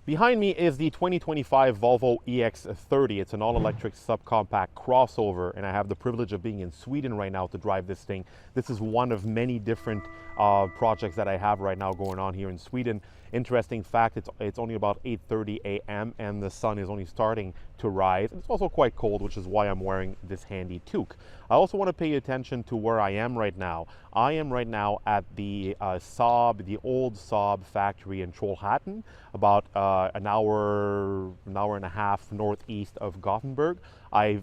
Behind me is the 2025 Volvo EX30. It's an all-electric subcompact crossover, and I have the privilege of being in Sweden right now to drive this thing. This is one of many different projects that I have right now going on here in Sweden. Interesting fact, it's only about 8:30 a.m. and the sun is only starting to rise. It's also quite cold, which is why I'm wearing this handy toque. I also want to pay attention to where I am right now. I am right now at the Saab, the old Saab factory in Trollhättan, about an hour and a half northeast of Gothenburg. I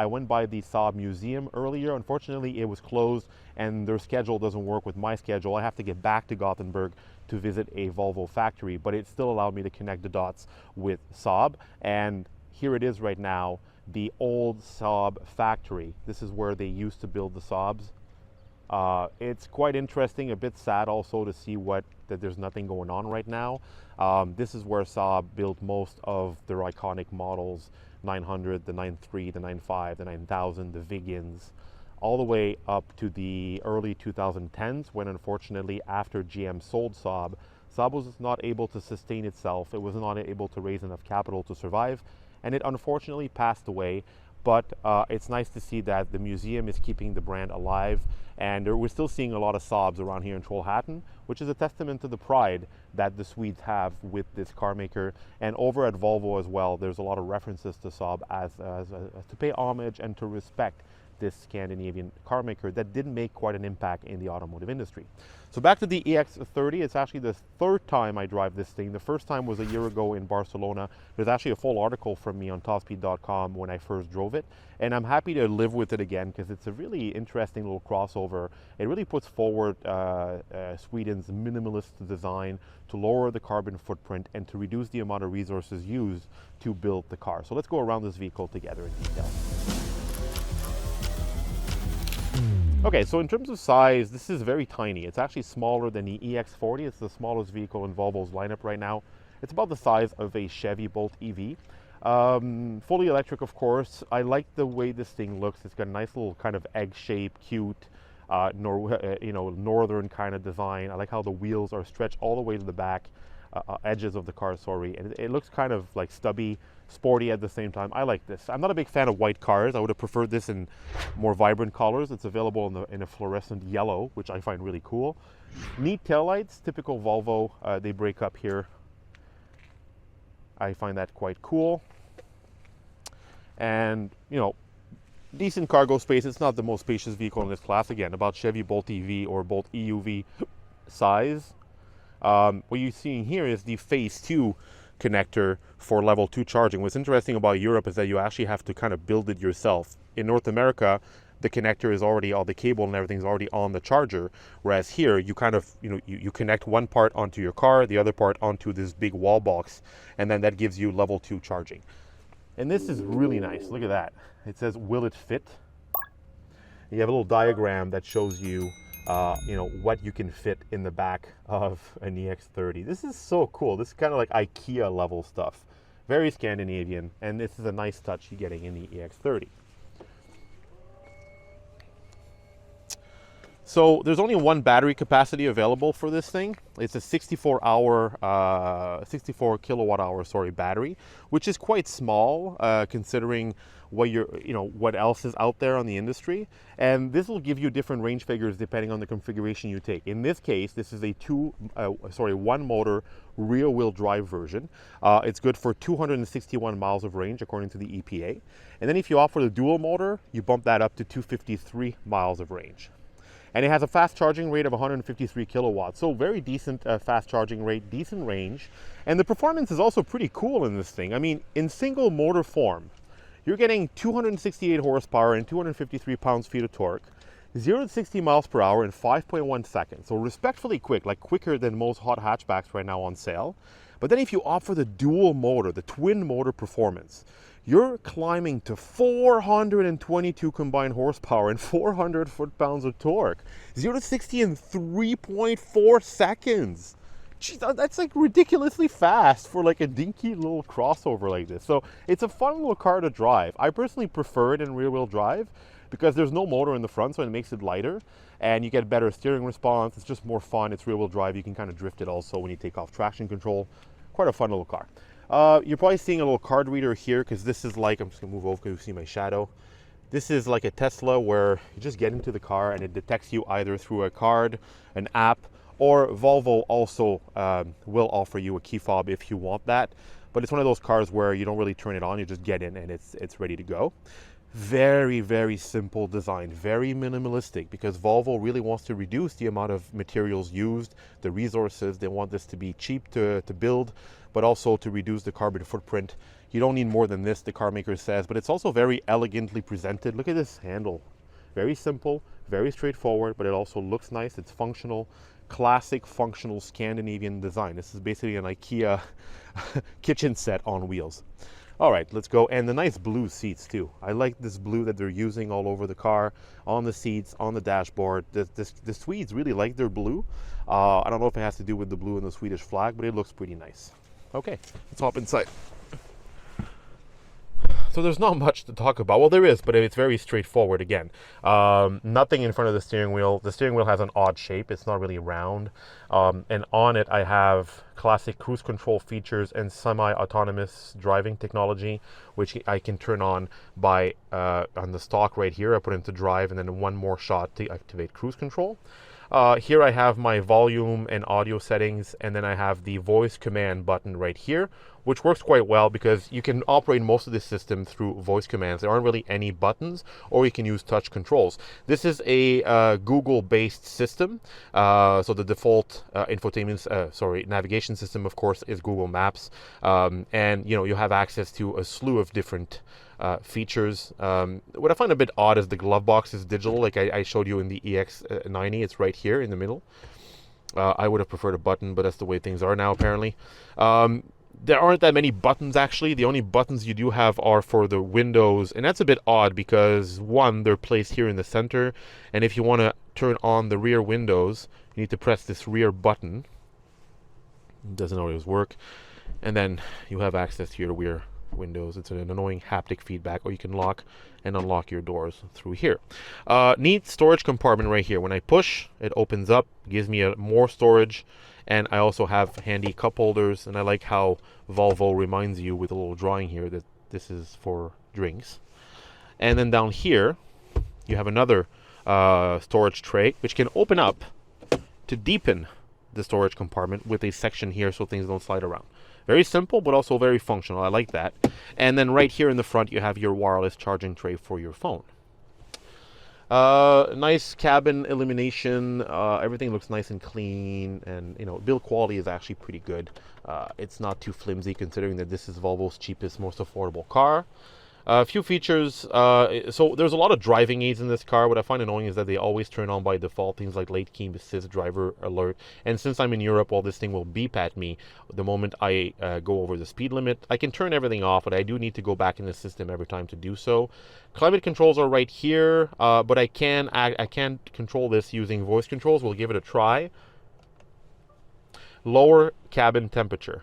went by the Saab museum earlier. Unfortunately, it was closed and their schedule doesn't work with my schedule. I have to get back to Gothenburg to visit a Volvo factory, but it still allowed me to connect the dots with Saab. And here it is right now, the old Saab factory. This is where they used to build the Saabs. It's quite interesting, a bit sad also to see that there's nothing going on right now. This is where Saab built most of their iconic models, 900, the 93, the 95, the 9000, the Viggens, all the way up to the early 2010s when unfortunately after GM sold Saab, Saab was not able to sustain itself. It was not able to raise enough capital to survive, and it unfortunately passed away. But it's nice to see that the museum is keeping the brand alive, and we're still seeing a lot of Saabs around here in Trollhättan, which is a testament to the pride that the Swedes have with this car maker. And over at Volvo as well, there's a lot of references to Saab as to pay homage and to respect this Scandinavian car maker that did make quite an impact in the automotive industry. So back to the EX30, it's actually the third time I drive this thing. The first time was a year ago in Barcelona. There's actually a full article from me on topspeed.com when I first drove it, and I'm happy to live with it again because it's a really interesting little crossover. It really puts forward Sweden's minimalist design to lower the carbon footprint and to reduce the amount of resources used to build the car. So let's go around this vehicle together in detail. Okay, so in terms of size, this is very tiny. It's actually smaller than the EX40. It's the smallest vehicle in Volvo's lineup right now. It's about the size of a Chevy Bolt EV. Fully electric, of course. I like the way this thing looks. It's got a nice little kind of egg-shaped, cute, northern kind of design. I like how the wheels are stretched all the way to the back edges of the car, sorry. And it looks kind of like stubby, sporty at the same time. I like this. I'm not a big fan of white cars. I would have preferred this in more vibrant colors. It's available in a fluorescent yellow, which I find really cool. Neat taillights, typical Volvo. They break up here. I find that quite cool. And, decent cargo space. It's not the most spacious vehicle in this class. Again, about Chevy Bolt EV or Bolt EUV size. What you're seeing here is the Phase 2 connector for level 2 charging. What's interesting about Europe is that you actually have to kind of build it yourself. In North America, the connector is already, all the cable and everything's already on the charger, whereas here you kind of, you connect one part onto your car, the other part onto this big wall box, and then that gives you level 2 charging. And this is really nice. Look at that. It says, will it fit? You have a little diagram that shows you what you can fit in the back of an EX30. This is so cool. This is kind of like IKEA level stuff. Very Scandinavian, and this is a nice touch you're getting in the EX30. So there's only one battery capacity available for this thing. It's a 64 kilowatt hour, battery, which is quite small considering what else is out there on the industry. And this will give you different range figures depending on the configuration you take. In this case, this is a one motor rear wheel drive version. It's good for 261 miles of range according to the EPA. And then if you opt for the dual motor, you bump that up to 253 miles of range. And it has a fast charging rate of 153 kilowatts. So very decent fast charging rate, decent range. And the performance is also pretty cool in this thing. I mean, in single motor form, you're getting 268 horsepower and 253 pounds-feet of torque, 0 to 60 miles per hour in 5.1 seconds. So respectfully quick, like quicker than most hot hatchbacks right now on sale. But then if you opt for the dual motor, the twin motor performance, you're climbing to 422 combined horsepower and 400 foot-pounds of torque. 0 to 60 in 3.4 seconds. Jeez, that's like ridiculously fast for like a dinky little crossover like this. So it's a fun little car to drive. I personally prefer it in rear-wheel drive because there's no motor in the front, so it makes it lighter and you get better steering response. It's just more fun. It's rear-wheel drive. You can kind of drift it also when you take off traction control. quite a fun little car. You're probably seeing a little card reader here because this is like, I'm just gonna move over because you see my shadow. This is like a Tesla where you just get into the car and it detects you either through a card, an app, or Volvo also will offer you a key fob if you want that. But it's one of those cars where you don't really turn it on, you just get in and it's ready to go. Very, very simple design, very minimalistic, because Volvo really wants to reduce the amount of materials used, the resources. They want this to be cheap to build, but also to reduce the carbon footprint. You don't need more than this, the car maker says, but it's also very elegantly presented. Look at this handle. Very simple, very straightforward, but it also looks nice. It's functional, classic functional Scandinavian design. This is basically an IKEA kitchen set on wheels. All right, let's go. And the nice blue seats too. I like this blue that they're using all over the car, on the seats, on the dashboard. The Swedes really like their blue. I don't know if it has to do with the blue and the Swedish flag, but it looks pretty nice. Okay, let's hop inside. So there's not much to talk about. Well, there is, but it's very straightforward again. Nothing in front of the steering wheel. The steering wheel has an odd shape. It's not really round. And on it, I have classic cruise control features and semi-autonomous driving technology, which I can turn on by on the stock right here. I put it into drive and then one more shot to activate cruise control. Here I have my volume and audio settings, and then I have the voice command button right here, which works quite well because you can operate most of the system through voice commands. There aren't really any buttons, or you can use touch controls. This is a Google-based system, so the default navigation system, of course, is Google Maps, and you have access to a slew of different features. What I find a bit odd is the glove box is digital, like I showed you in the EX90. It's right here in the middle. I would have preferred a button, but that's the way things are now, apparently. There aren't that many buttons, actually. The only buttons you do have are for the windows, and that's a bit odd because, one, they're placed here in the center, and if you want to turn on the rear windows, you need to press this rear button. It doesn't always work. And then you have access to your rear windows. It's an annoying haptic feedback, or you can lock and unlock your doors through here. Neat storage compartment right here. When I push, it opens up, gives me more storage, and I also have handy cup holders, and I like how Volvo reminds you with a little drawing here that this is for drinks. And then down here, you have another storage tray, which can open up to deepen the storage compartment with a section here so things don't slide around. Very simple, but also very functional. I like that. And then right here in the front, you have your wireless charging tray for your phone. Nice cabin illumination. Everything looks nice and clean, and build quality is actually pretty good. It's not too flimsy considering that this is Volvo's cheapest, most affordable car. A few features. So there's a lot of driving aids in this car. What I find annoying is that they always turn on by default, things like late key assist, driver alert. And since I'm in Europe, this thing will beep at me the moment I go over the speed limit. I can turn everything off, but I do need to go back in the system every time to do so. Climate controls are right here, but I can control this using voice controls. We'll give it a try. Lower cabin temperature.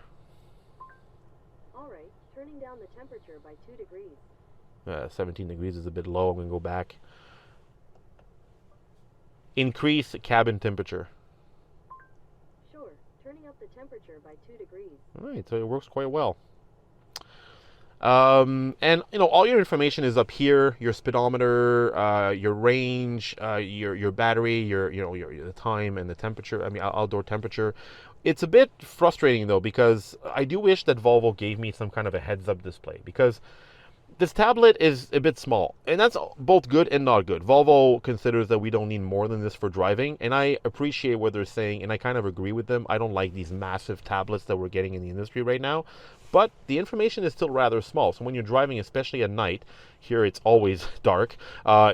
All right, turning down the temperature by 2 degrees. 17 degrees is a bit low. I'm going to go back. Increase cabin temperature. Sure, turning up the temperature by 2 degrees. All right, so it works quite well. And all your information is up here: your speedometer, your range, your battery, your the time and the temperature. I mean, outdoor temperature. It's a bit frustrating though, because I do wish that Volvo gave me some kind of a heads-up display, because this tablet is a bit small, and that's both good and not good. Volvo considers that we don't need more than this for driving, and I appreciate what they're saying, and I kind of agree with them. I don't like these massive tablets that we're getting in the industry right now, but the information is still rather small. So when you're driving, especially at night, here it's always dark,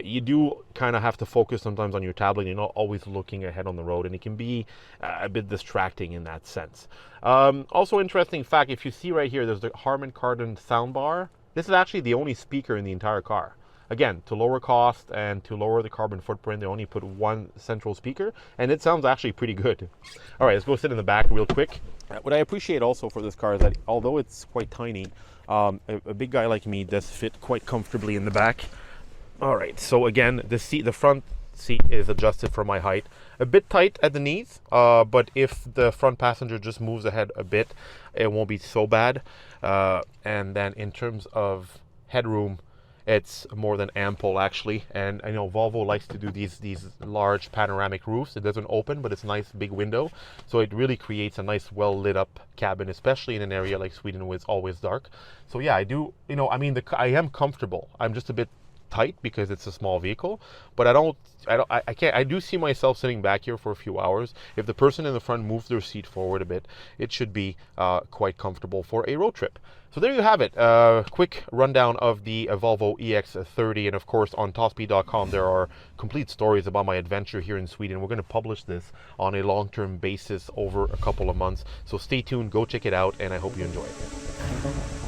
you do kind of have to focus sometimes on your tablet. You're not always looking ahead on the road, and it can be a bit distracting in that sense. Also interesting fact, if you see right here, there's the Harman Kardon soundbar. This is actually the only speaker in the entire car. Again, to lower cost and to lower the carbon footprint, they only put one central speaker, and it sounds actually pretty good. All right, let's go sit in the back real quick. What I appreciate also for this car is that although it's quite tiny, a big guy like me does fit quite comfortably in the back. All right, so again, the front seat is adjusted for my height. a bit tight at the knees, but if the front passenger just moves ahead a bit, it won't be so bad. And then in terms of headroom, it's more than ample actually. And I know Volvo likes to do these large panoramic roofs. It doesn't open, but it's a nice big window, so it really creates a nice well lit up cabin, especially in an area like Sweden where it's always dark. So yeah, I do, you know, I mean, I am comfortable. I'm just a bit tight because it's a small vehicle, but I do see myself sitting back here for a few hours. If the person in the front moves their seat forward a bit, it should be quite comfortable for a road trip. So there you have it, quick rundown of the Volvo EX30, and of course on TopSpeed.com there are complete stories about my adventure here in Sweden. We're going to publish this on a long-term basis over a couple of months, so stay tuned, go check it out, and I hope you enjoy it.